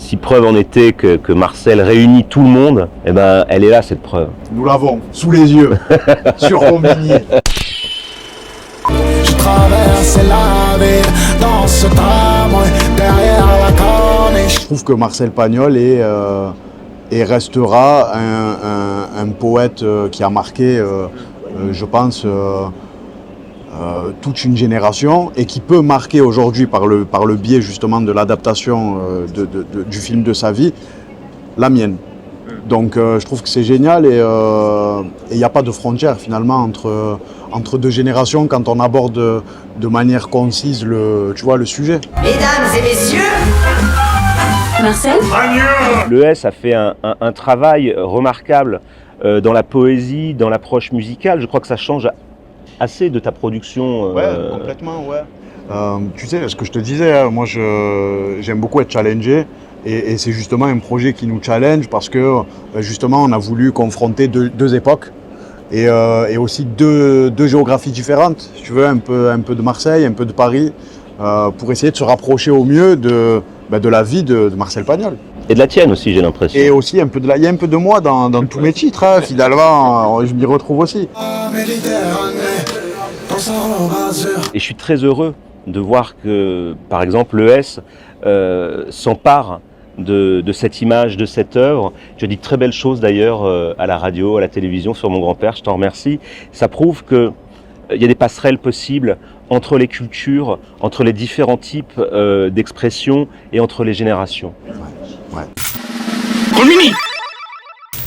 Si preuve en était que Marcel réunit tout le monde, eh ben, elle est là cette preuve. Nous l'avons sous les yeux, sur Romigny. Je traverse la ville dans ce tramway derrière la corniche. Je trouve que Marcel Pagnol est et restera un poète qui a marqué, je pense, toute une génération et qui peut marquer aujourd'hui par le biais justement de l'adaptation du film de sa vie, la mienne. Donc je trouve que c'est génial et il n'y a pas de frontière finalement entre deux générations quand on aborde de manière concise le sujet. Mesdames et messieurs, Marcel ? Le S a fait un travail remarquable dans la poésie, dans l'approche musicale. Je crois que ça change assez de ta production. Ouais, complètement, ouais. Tu sais, ce que je te disais, moi j'aime beaucoup être challengé et c'est justement un projet qui nous challenge parce que justement on a voulu confronter deux époques et aussi deux géographies différentes, si tu veux, un peu de Marseille, un peu de Paris, pour essayer de se rapprocher au mieux de la vie de Marcel Pagnol. Et de la tienne aussi, j'ai l'impression. Et aussi il y a un peu de moi dans tous mes titres, hein, finalement, je m'y retrouve aussi. Et je suis très heureux de voir que, par exemple, le S s'empare de cette image, de cette œuvre. Tu as dit de très belles choses d'ailleurs à la radio, à la télévision, sur mon grand-père, je t'en remercie. Ça prouve qu'il y a des passerelles possibles entre les cultures, entre les différents types d'expressions et entre les générations. Ouais. Romigny.